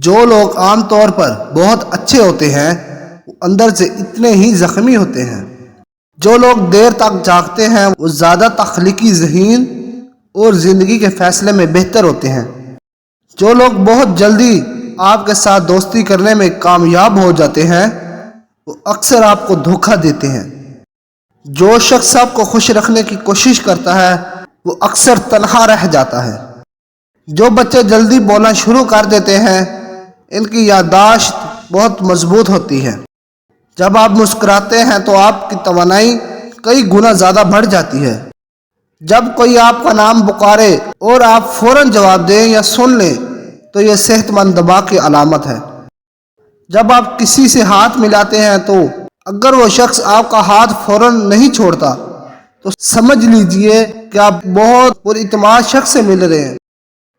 جو لوگ عام طور پر بہت اچھے ہوتے ہیں وہ اندر سے اتنے ہی زخمی ہوتے ہیں۔ جو لوگ دیر تک جاگتے ہیں وہ زیادہ تخلیقی ذہین اور زندگی کے فیصلے میں بہتر ہوتے ہیں۔ جو لوگ بہت جلدی آپ کے ساتھ دوستی کرنے میں کامیاب ہو جاتے ہیں وہ اکثر آپ کو دھوکہ دیتے ہیں۔ جو شخص آپ کو خوش رکھنے کی کوشش کرتا ہے وہ اکثر تنہا رہ جاتا ہے۔ جو بچے جلدی بولنا شروع کر دیتے ہیں ان کی یادداشت بہت مضبوط ہوتی ہے۔ جب آپ مسکراتے ہیں تو آپ کی توانائی کئی گنا زیادہ بڑھ جاتی ہے۔ جب کوئی آپ کا نام پکارے اور آپ فوراً جواب دیں یا سن لیں تو یہ صحت مند دماغ کی علامت ہے۔ جب آپ کسی سے ہاتھ ملاتے ہیں تو اگر وہ شخص آپ کا ہاتھ فوراً نہیں چھوڑتا تو سمجھ لیجئے کہ آپ بہت پر اعتماد شخص سے مل رہے ہیں۔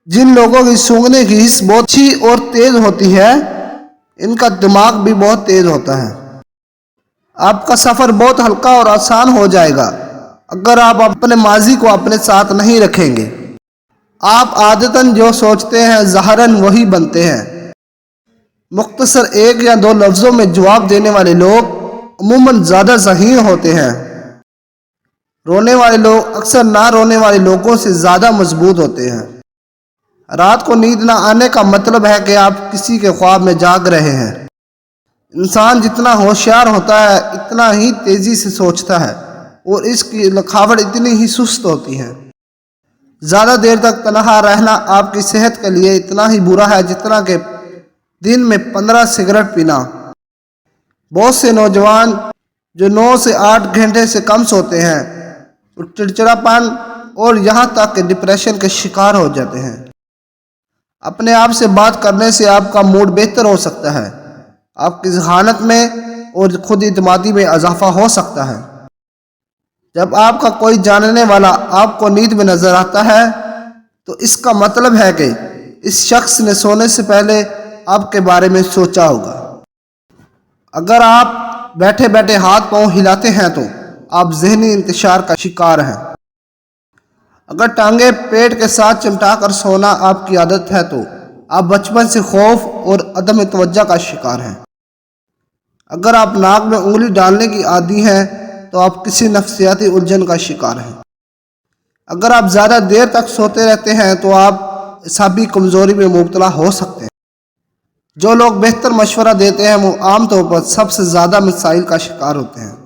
جن لوگوں کی سونگھنے کی حس بہت اچھی اور تیز ہوتی ہے ان کا دماغ بھی بہت تیز ہوتا ہے۔ آپ کا سفر بہت ہلکا اور آسان ہو جائے گا اگر آپ اپنے ماضی کو اپنے ساتھ نہیں رکھیں گے۔ آپ عادتاً جو سوچتے ہیں ظاہراً وہی بنتے ہیں۔ مختصر ایک یا دو لفظوں میں جواب دینے والے لوگ عموماً زیادہ ذہین ہوتے ہیں۔ رونے والے لوگ اکثر نہ رونے والے لوگوں سے زیادہ مضبوط ہوتے ہیں۔ رات کو نیند نہ آنے کا مطلب ہے کہ آپ کسی کے خواب میں جاگ رہے ہیں۔ انسان جتنا ہوشیار ہوتا ہے اتنا ہی تیزی سے سوچتا ہے اور اس کی لکھاوٹ اتنی ہی سست ہوتی ہے۔ زیادہ دیر تک تنہا رہنا آپ کی صحت کے لیے اتنا ہی برا ہے جتنا کہ دن میں 15 سگریٹ پینا۔ بہت سے نوجوان جو 9 سے 8 گھنٹے سے کم سوتے ہیں وہ چڑچڑاپن اور یہاں تک کہ ڈپریشن کے شکار ہو جاتے ہیں۔ اپنے آپ سے بات کرنے سے آپ کا موڈ بہتر ہو سکتا ہے، آپ کی ذہانت میں اور خود اعتمادی میں اضافہ ہو سکتا ہے۔ جب آپ کا کوئی جاننے والا آپ کو نیند میں نظر آتا ہے تو اس کا مطلب ہے کہ اس شخص نے سونے سے پہلے آپ کے بارے میں سوچا ہوگا۔ اگر آپ بیٹھے بیٹھے ہاتھ پاؤں ہلاتے ہیں تو آپ ذہنی انتشار کا شکار ہیں۔ اگر ٹانگیں پیٹ کے ساتھ چمٹا کر سونا آپ کی عادت ہے تو آپ بچپن سے خوف اور عدم توجہ کا شکار ہیں۔ اگر آپ ناک میں انگلی ڈالنے کی عادی ہیں تو آپ کسی نفسیاتی الجھن کا شکار ہیں۔ اگر آپ زیادہ دیر تک سوتے رہتے ہیں تو آپ اعصابی کمزوری میں مبتلا ہو سکتے ہیں۔ جو لوگ بہتر مشورہ دیتے ہیں وہ عام طور پر سب سے زیادہ مسائل کا شکار ہوتے ہیں۔